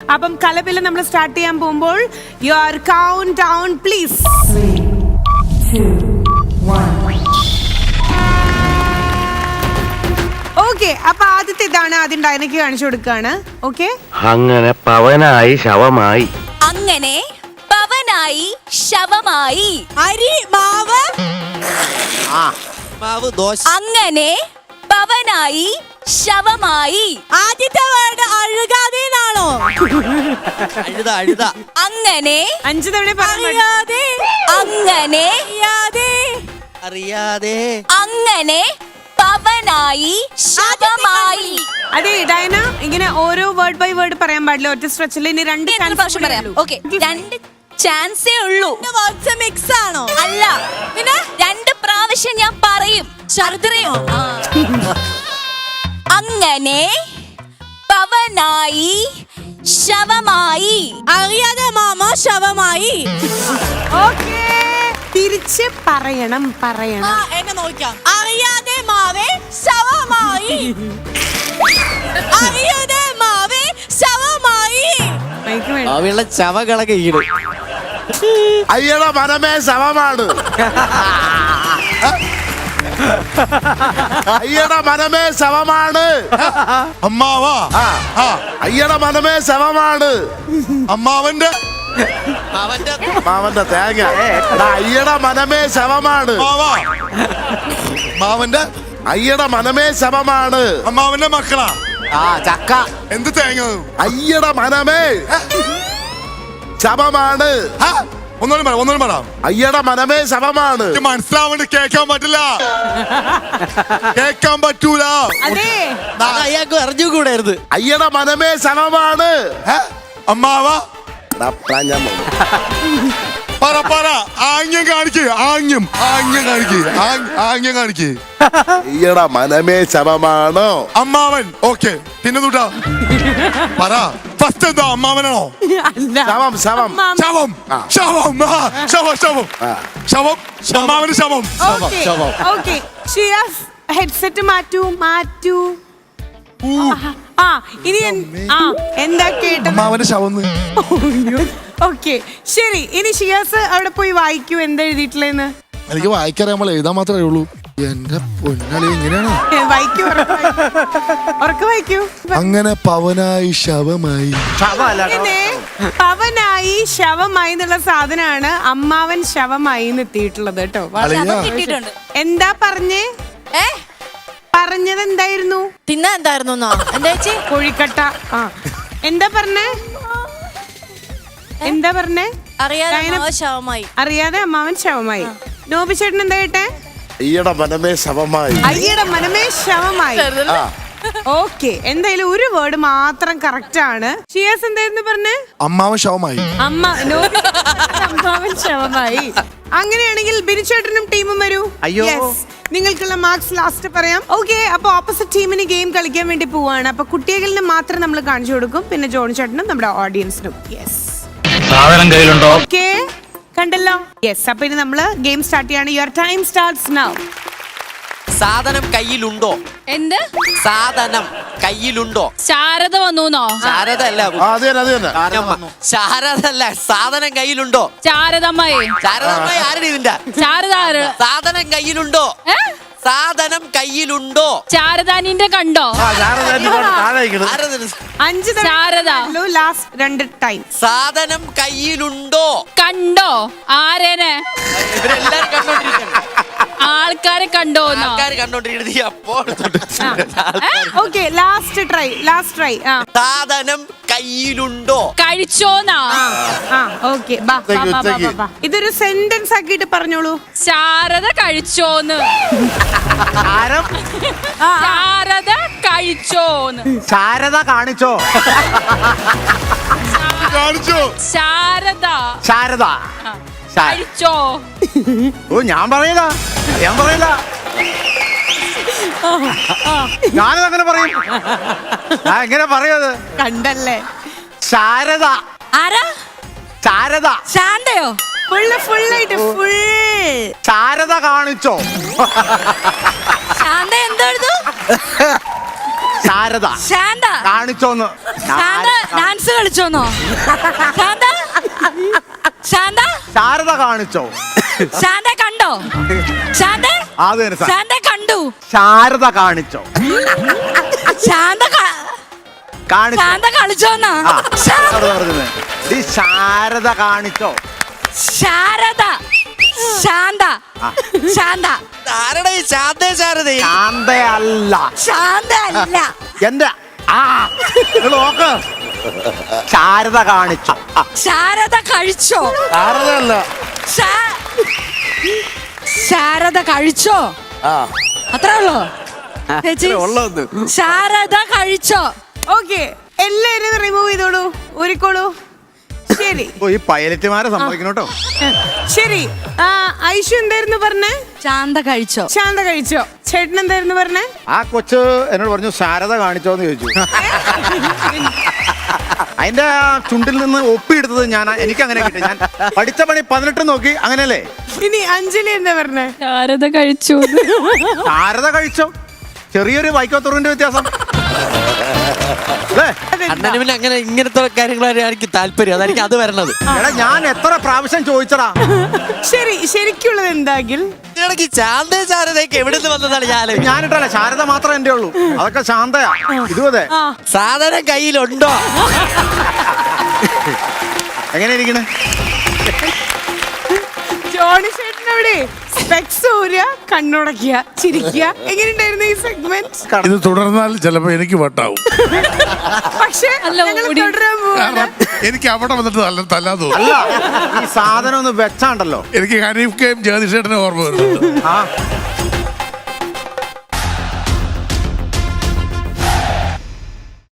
അപ്പം കലപില നമ്മൾ സ്റ്റാർട്ട് ചെയ്യാൻ പോകുമ്പോൾ your count down please. 3, 2, 1. Okay, അപ്പൊ ആദ്യത്തെ ഇതാണ്. ആദ്യം ഡയനയ്ക്ക് കാണിച്ചു കൊടുക്കാണ്. ഓക്കെ, അങ്ങനെ പവനായി ശവമായി. അങ്ങനെ പവനായി ശവമായി. അരി മാവ് മാവ് ദോശ. അങ്ങനെ പവനായി ശവമായി. ആദ്യത്തെ വേർഡ് അഴുകാതെ എന്നാണോ? അഴുത അഴുത. അങ്ങനെ 5 തവണ പറഞ്ഞു. അറിയാതെ അങ്ങനെ അറിയാതെ അറിയാതെ അങ്ങനെ പവനായി ശവമായി. അതെ ഡയന, ഇങ്ങനെ ഓരോ വേർഡ് ബൈ വേർഡ് പറയാൻ പാടില്ല ഒറ്റ സ്ട്രെച്ചിൽ. ഇനി 2 എത്ര പ്രാവശ്യം പറയാം? ഓക്കെ, 2 ചാൻസേ ഉള്ളൂ. വേർഡ്സ് മിക്സ് ആണോ? അല്ല, പിന്നെ 2 പ്രാവശ്യം ഞാൻ പറയും. ശർദ്ദയോ? അങ്ങനെ പവനായി ശവമായി. അറിയാതെ മാമ ശവമായി. ഓക്കെ, തിരിച്ച് പറയണം. എന്നെ നോക്കാം. അറിയാതെ മാവേ ശവമായി. അറിയാതെ മാവേ ശവമായി. മൈക്ക് വേണം. അവിയുള്ള ചവകളൊക്കെ ഈട്. അയ്യട മനമേ ശവമാണ്. അയ്യട മനമേ ശവമാണ്. അമ്മാവാ അയ്യട മനമേ ശവമാണ്. അമ്മാവന്റെ മാവന്റെ തേങ്ങ. അയ്യട മനമേ ശവമാണ്. മാവാ മാവന്റെ അയ്യട മനമേ ശവമാണ്. അമ്മാവന്റെ മക്കളാ ചക്ക. എന്ത് തേങ്ങ? അയ്യട മനമേ ശവമാണ്. ഒന്നോളം പറ. അയ്യട മനമേ ശവമാണ്. എനിക്ക് മനസ്സിലാവണ്ട്. കേക്കാൻ പറ്റില്ല. കേക്കാൻ പറ്റൂല. അതെ, അയാൾക്ക് അറിഞ്ഞുകൂടായിരുന്നു. അയ്യട മനമേ ശവമാണ്. അമ്മാവാ ഞാൻ പറ പറ. ആംഗ്യം കാണിക്ക്. ആംഗ്യം കാണിക്ക്. അയ്യട മനമേ ശവമാണോ? അമ്മാവൻ. ഓക്കെ, പിന്നെ തൊട്ടാ പറ. ഫസ്റ്റ് എന്താ? അമ്മാവനാണോ? അല്ല. ശവം ശവം ശവം. അമ്മാവന്റെ ശവം. ഓക്കെ, ഷിയാസ് ഹെഡ്സെറ്റ് മാറ്റൂ. ഇനി എന്താ കേട്ടത്? അമ്മാവന്റെ ശവം. ഓക്കെ, ശരി. ഇനി ഷിയാസ് അവിടെ പോയി വായിക്കൂ എന്താ എഴുതിയിട്ടില്ലെന്ന്. എനിക്ക് വായിക്കറിയാൻ എഴുതാൻ മാത്രമേ ഉള്ളൂ. എന്റെ പൊന്നളി എങ്ങനെയാണ്? വായിക്കൂ, ഉറക്കെ വായിക്കൂ. അങ്ങനെ പവനായി ശവമായി. ഇങ്ങനെ പവനായി ശവമായി എന്നുള്ള സാധനമാണ് അമ്മാവൻ ശവമായി എന്ന് എത്തിയിട്ടുള്ളത് കേട്ടോ. അളിയാ. കിട്ടിയിട്ടുണ്ട്. എന്താ പറഞ്ഞത് എന്തായിരുന്നു? തിന്നാ എന്തായിരുന്നു എന്താ ചേച്ചി? കോഴിക്കട്ട. എന്താ പറഞ്ഞേ? അറിയാതെ മാവ് ശവമായി. അറിയാതെ അമ്മാവൻ ശവമായി. നോബി ചേട്ടൻ എന്താ കേട്ടെ? അയ്യട മനമേ ശവമായി. അയ്യട മനമേ ശവമായി. ഓക്കെ, എന്തായാലും ഒരു വേർഡ് മാത്രം കറക്റ്റ് ആണ്. ഷിയാസ് എന്തായിരുന്നു പറഞ്ഞേ? അമ്മാവൻ ശവമായി. അമ്മാവൻ ശവമായി. അങ്ങനെയാണെങ്കിൽ ബിനുചേട്ടനും ടീമും വരൂ. Yes. നിങ്ങൾക്കുള്ള മാർക്സ് ലാസ്റ്റ് പറയാം. ഓക്കെ, അപ്പൊ ഓപ്പോസിറ്റ് ടീമിന് ഗെയിം കളിക്കാൻ വേണ്ടി പോവാണ്. അപ്പൊ കുട്ടികളിന് മാത്രം നമ്മൾ കാണിച്ചു കൊടുക്കും, പിന്നെ ജോൺ ചേട്ടനും നമ്മുടെ ഓഡിയൻസിനും. യെസ്, സാധനം കയ്യിലുണ്ടോ? ഓക്കെ, കണ്ടല്ലോ. യെസ്, അപ്പൊ ഇനി നമ്മള് ഗെയിം സ്റ്റാർട്ട് ചെയ്യാണ്. Your time starts now. സാധനം കയ്യിലുണ്ടോ? എന്ത് സാധനം കയ്യിലുണ്ടോ? ശാരദ വന്നൂന്നോ? ശാരദ അല്ല. അത് തന്നെ. ശാരദ അല്ല. സാധനം കയ്യിലുണ്ടോ? ശാരദമ്മയെ. ശാരദ ആരുടെ ഇതിന്റെ? ശാരദ സാധനം കയ്യിലുണ്ടോ? സാധനം കയ്യിലുണ്ടോ? ശാരദാനിന്റെ കണ്ടോ? ആരത്? 5 ശാരദ. Last 2 time. സാധനം കയ്യിലുണ്ടോ? കണ്ടോ? ആരേനെ? ഇവരെല്ലാരും കണ്ടോണ്ടിരിക്കുകയാണ്. ആൾക്കാരെ കണ്ടോ? ആൾക്കാർ കണ്ടോണ്ടിരിക്കുന്നത് അപ്പോൾ ഓക്കെ, ലാസ്റ്റ് ട്രൈ. സാധനം കയ്യിലുണ്ടോ? കഴിച്ചോന്നാ? ഓക്കെ, ഇതൊരു സെന്റൻസ് ആക്കിയിട്ട് പറഞ്ഞോളൂ. ശാരദ കഴിച്ചോന്ന്. ശാരദ കഴിച്ചോന്ന്. ശാരദ കാണിച്ചോ? കാണിച്ചോ? ശാരദ കഴിച്ചോ? ഓ ഞാൻ പറയില്ല. ഞാനത് അങ്ങനെ പറയും. ഞാൻ എങ്ങനെ പറയത്? കണ്ടല്ലേ? ശാരദ. ആരാ? ശാരദ. ശാന്തയോ? ഫുള്ളായിട്ട് ശാരദ കാണിച്ചോ? ശാന്ത എന്തോ ശാരദ ശാന്ത കാണിച്ചോന്ന്. ശാന്ത ഡാൻസ് കളിച്ചോന്നോ? ശാന്ത ശാന്ത ശാരദ കാണിച്ചോ? ശാന്ത കണ്ടോ? ശാന്ത അത് തന്നെ സാർ. ശാന്ത കണ്ടു. ശാരദ കാണിച്ചോ? ശാന്ത കാണിച്ചോ? ശാന്ത കളിച്ചോന്നാ? ആ, ശാരദ പറഞ്ഞത്. ഈ ശാരദ കാണിച്ചോ? ശാരദ ശാന്ത ശാന്ത ആരുടെ ഈ ശാന്തേ ശാരദേ? ശാന്തയല്ല. ശാന്ത അല്ല. എന്റെ ആ നിങ്ങൾ നോക്ക്. ശാരദ കാണിച്ചോ? ശാരദ കഴിച്ചോ? ശാരദയല്ല. ശാരദ കഴിച്ചോ? ആ അത്രേ ഉള്ളോ ചേച്ചി? ഉള്ളതെന്ന്. ശാരദ കഴിച്ചോ? ഓക്കെ എല്ലാരും റിമൂവ് ചെയ്തോളൂ, ഊരിക്കോളൂ. ശരി ഓ, ഈ പൈലറ്റുമാരെ സമ്മതിക്കണം കേട്ടോ. ശരി. ഐഷു എന്തായിരുന്നു പറഞ്ഞേ? ശാന്ത കഴിച്ചോ? ശാന്ത കഴിച്ചോ. ചേട്ടൻ എന്തായിരുന്നു പറഞ്ഞേ? ആ കൊച്ച് എന്നോട് പറഞ്ഞു ശാരദ കാണിച്ചോന്ന് ചോദിച്ചു. അതിന്റെ ആ ചുണ്ടിൽ നിന്ന് ഒപ്പിയെടുത്തത് എനിക്ക് അങ്ങനെ കിട്ടി. ഞാൻ പഠിച്ച പണി 18 നോക്കി, അങ്ങനെയല്ലേ? ഇനി അഞ്ജലി എന്താ പറഞ്ഞേ? ശാരദ കഴിച്ചു. ശാരദ കഴിച്ചോ? ചെറിയൊരു വൈക്കോത്തുറിന്റെ വ്യത്യാസം. അല്ലേ? അണ്ണന് പിന്നെ അങ്ങനെ ഇങ്ങനത്തെ കാര്യങ്ങളാണ് എനിക്ക് താല്പര്യം. അതായിരിക്കും അത് വരണത്. എടാ ഞാൻ എത്ര പ്രാവശ്യം ചോദിച്ചടാ. ശരി, ശരിക്കുള്ളത് എന്താകിൽ? ഇതിനിടയ്ക്ക് ശാന്തേ ശാരദയ്ക്ക് എവിടെ നിന്ന് വന്നതാണ് ഞാൻ ഞാനിട്ടല്ല, ശാരദ മാത്രമേ എന്റെ ഉള്ളൂ. അതൊക്കെ ശാന്തയാ. ഇതും അതെ. സാധനം കയ്യിലുണ്ടോ? എങ്ങനെ ഇരിക്കണേ? ജോണി ചേട്ടൻ എവിടെ? സ്പെക്സ് ഊരുക, കണ്ണുടക്കുക, ചിരിക്കുക. എങ്ങനെയുണ്ടായിരുന്നു ഈ സെഗ്മെന്റ്? ഇത് തുടർന്നാൽ ചിലപ്പോ എനിക്ക് വട്ടാവും. പക്ഷേ ഞങ്ങൾ തുടരാൻ പോവാണ്. കാരണം എനിക്ക് അവിടെ വന്നിട്ട് നല്ല തല്ലാൻ തോന്നും. അല്ല, ഈ സാധനം ഒന്ന് വെച്ചാണ്ടല്ലോ. എനിക്ക് ഹനീഫ് കെയും ജഗദീഷേട്ടനെ ഓർമ്മ വരുന്നുണ്ട്. ആ